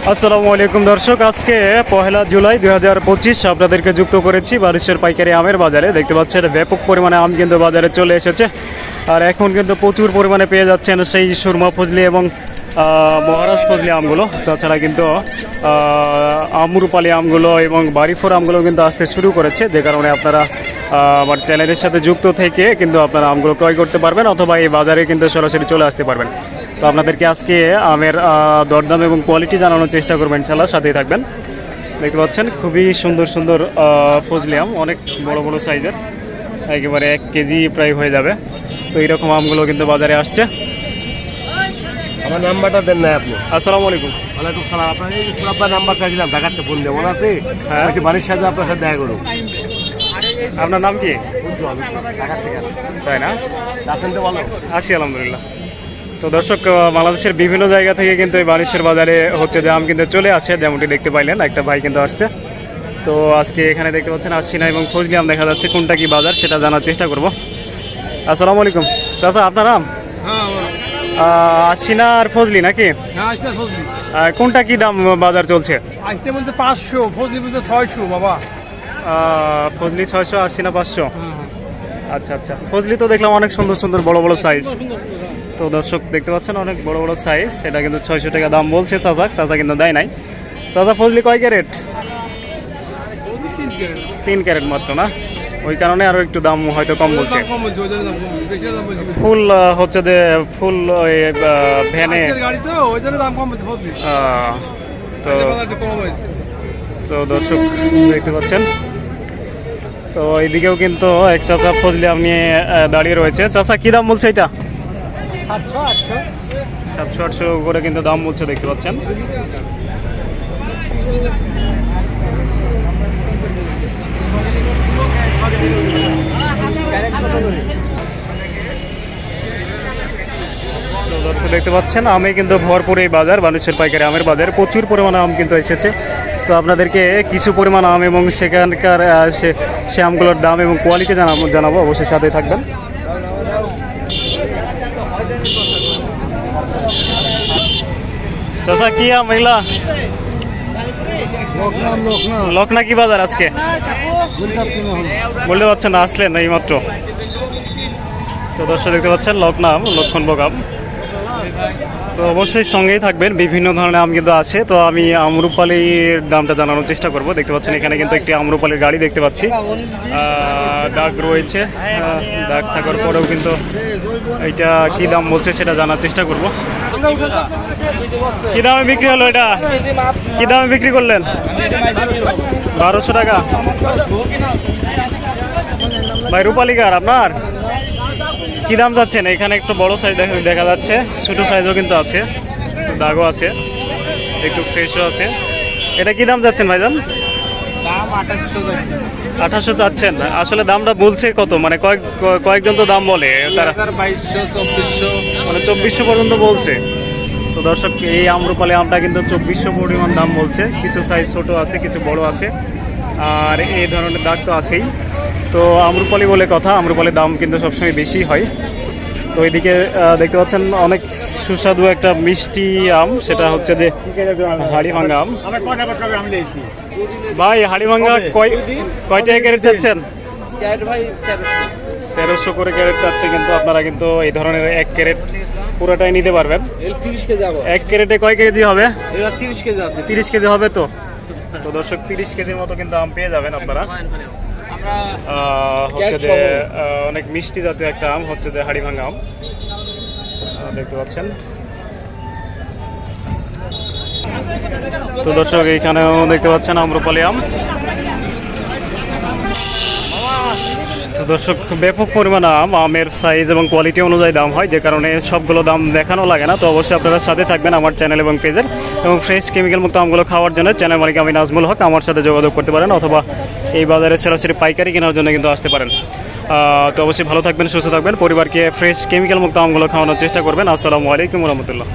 আসসালামু আলাইকুম দর্শক, আজকে পহেলা জুলাই 2025 আপনাদেরকে যুক্ত করেছি বারিশের পাইকারি আমের বাজারে। দেখতে পাচ্ছেন ব্যাপক পরিমাণে আম কিন্তু বাজারে চলে এসেছে, আর এখন কিন্তু প্রচুর পরিমাণে পেয়ে যাচ্ছেন সেই সুরমা ফজলি এবং মহারাজ ফজলি আমগুলো। তাছাড়া কিন্তু আমরুপালি আমগুলো এবং বাড়িফোর আমগুলো কিন্তু আসতে শুরু করেছে, যে কারণে আপনারা আমার চ্যানেলের সাথে যুক্ত থেকে কিন্তু আপনারা আমগুলো ক্রয় করতে পারবেন, অথবা এই বাজারে কিন্তু সরাসরি চলে আসতে পারবেন। তো আপনাদেরকে আজকে আমের দরদাম এবং কোয়ালিটি জানানোর চেষ্টা করবেন, ইনশাআল্লাহ সাথেই থাকবেন। দেখতে পাচ্ছেন খুবই সুন্দর সুন্দর ফজলি আম, অনেক বড় বড় সাইজের, একেবারে 1 কেজি প্রায় হয়ে যাবে। তো এইরকম আমগুলো কিন্তু বাজারে আসছে। আমার নাম্বারটা দেন না আপনি। আসসালামু আলাইকুম। ওয়ালাইকুম সালাম। আপনার নাম্বার চাইছিলাম, ঢাকাতে ফোন দেবো মনে আছে? হ্যাঁ, বাড়ির সাথে আপনার সাথে দেখা করুন। আপনার নাম কি? ঢাকা থেকে তাই না? আছেন তো? ভালো আছি আলহামদুলিল্লাহ। তো দর্শক, বাংলাদেশের বিভিন্ন জায়গা থেকে কিন্তু এই বারিশের বাজারে হচ্ছে যে আম কিন্তু চলে আসে, যেমনটি দেখতে পাইলেন একটা ভাই কিন্তু আসছে। তো আজকে এখানে দেখতে পাচ্ছেন আশিনা এবং ফজলি আম দেখা যাচ্ছে, কোনটা কি বাজার সেটা জানার চেষ্টা করব। আসসালামু আলাইকুম চাচা, আপনার আম? আশিনা আর ফজলি নাকি? কোনটা কি দাম বাজার চলছে? 500, ফজলি 600 বাবা। ফজলি 600, আশিনা 500। আচ্ছা আচ্ছা, ফজলি তো দেখলাম অনেক সুন্দর সুন্দর বড় বড় সাইজ। তো দর্শক দেখতে পাচ্ছেন অনেক বড় বড় সাইজ, সেটা কিন্তু 600 টাকা দাম বলছে চাচা কিন্তু দেয় নাই। চাচা ফজলি কয় ক্যারেট? 3 ক্যারেট মাত্র না, ওই কারণে আরো একটু দাম হয়তো কম বলছে। ফুল হচ্ছে যে ফুল ভ্যানে, তো দর্শক দেখতে পাচ্ছেন। তো এইদিকেও কিন্তু এক চাচা ফজলি আম নিয়ে দাঁড়িয়ে রয়েছে। চাচা কি দাম বলছে এটা? 700-800 করে কিন্তু দাম বলছে, দেখতে পাচ্ছেন। দর্শক দেখতে পাচ্ছেন আমে কিন্তু ভরপুর এই বাজার, বানেশ্বর পাইকারি আমের বাজার, প্রচুর পরিমাণে আম কিন্তু এসেছে। তো আপনাদেরকে কিছু পরিমাণ আম এবং সেখানকার সে আমগুলোর দাম এবং কোয়ালিটি জানাবো, অবশ্যই সাথে থাকবেন। চাচা কি আম এগুলা? লকনা কি বাজার আজকে বলতে পারছেন না, আসলেন এই মাত্র। তো দর্শক দেখতে পাচ্ছেন লকনা আম, লক্ষণভোগ আম। তো অবশ্যই সঙ্গেই থাকবেন, বিভিন্ন ধরনের আম কিন্তু আছে। তো আমি আমরুপালির দামটা জানানোর চেষ্টা করব। দেখতে পাচ্ছেন এখানে কিন্তু একটি আমরুপালির গাড়ি দেখতে পাচ্ছি, দাগ রয়েছে। দাগ থাকার পরেও কিন্তু এইটা কি দাম বলছে সেটা জানার চেষ্টা করব। কি দামে বিক্রি হলো এটা? কি দামে বিক্রি করলেন? 1200 টাকা। ভাই রূপালী কার আপনার? কি দাম যাচ্ছেন? এখানে একটু বড় সাইজ দেখা যাচ্ছে, ছোট সাইজও কিন্তু আছে, দাগও আছে, একটু ফ্রেশও আছে। এটা কি দাম যাচ্ছেন ভাইজান? 2800 চাচ্ছেন? আসলে দামটা বলছে কত, মানে কয়েকজন তো দাম বলে তারা 2200-2400, মানে 2400 পর্যন্ত বলছে। তো দর্শক এই আমরুপালি আমটা কিন্তু 2400 পরিমাণ দাম বলছে। কিছু সাইজ ছোট আছে, কিছু বড় আছে, আর এই ধরনের দাগ তো আছেই। তো আমরুপালি বলে কথা, আমরুপালির দাম কিন্তু সবসময় বেশি হয়। তো এইদিকে দেখতে পাচ্ছেন অনেক সুস্বাদু একটা মিষ্টি আম, সেটা হচ্ছে যে হাড়িভাঙ্গা আম। ভাই হাড়িভাঙ্গা কয়টা ক্যারেট চাচ্ছেন? 1300 করে ক্যারেট চাচ্ছে, কিন্তু আপনারা কিন্তু এই ধরনের 1 ক্যারেট পুরোটাই নিতে পারবেন। 1 ক্যারেটে কয় কেজি হবে? 30 কেজি হবে। তো দর্শক 30 কেজির মতো কিন্তু আম পেয়ে যাবেন আপনারা। হচ্ছে যে অনেক মিষ্টি জাতীয় একটা আম, হচ্ছে যে হাড়িভাঙ্গা আম দেখতে পাচ্ছেন। তো দর্শক এইখানেও দেখতে পাচ্ছেন আমরুপালি আম। তো দর্শক ব্যাপক পরিমাণ আমের সাইজ এবং কোয়ালিটি অনুযায়ী দাম হয়, যে কারণে সবগুলো দাম দেখানো লাগে না। তো অবশ্যই আপনারা সাথে থাকবেন আমার চ্যানেল এবং পেজের, এবং ফ্রেশ কেমিক্যাল মুক্ত আমগুলো খাওয়ার জন্য চ্যানেল মালিক আমি নাজমুল হক, আমার সাথে যোগাযোগ করতে পারেন, অথবা এই বাজারে সরাসরি পাইকারি কেনার জন্য কিন্তু আসতে পারেন। তো অবশ্যই ভালো থাকবেন, সুস্থ থাকবেন, পরিবারকে ফ্রেশ কেমিক্যাল মুক্ত আমগুলো খাওয়ানোর চেষ্টা করবেন। আসসালামু আলাইকুম রহমতুল্লাহ।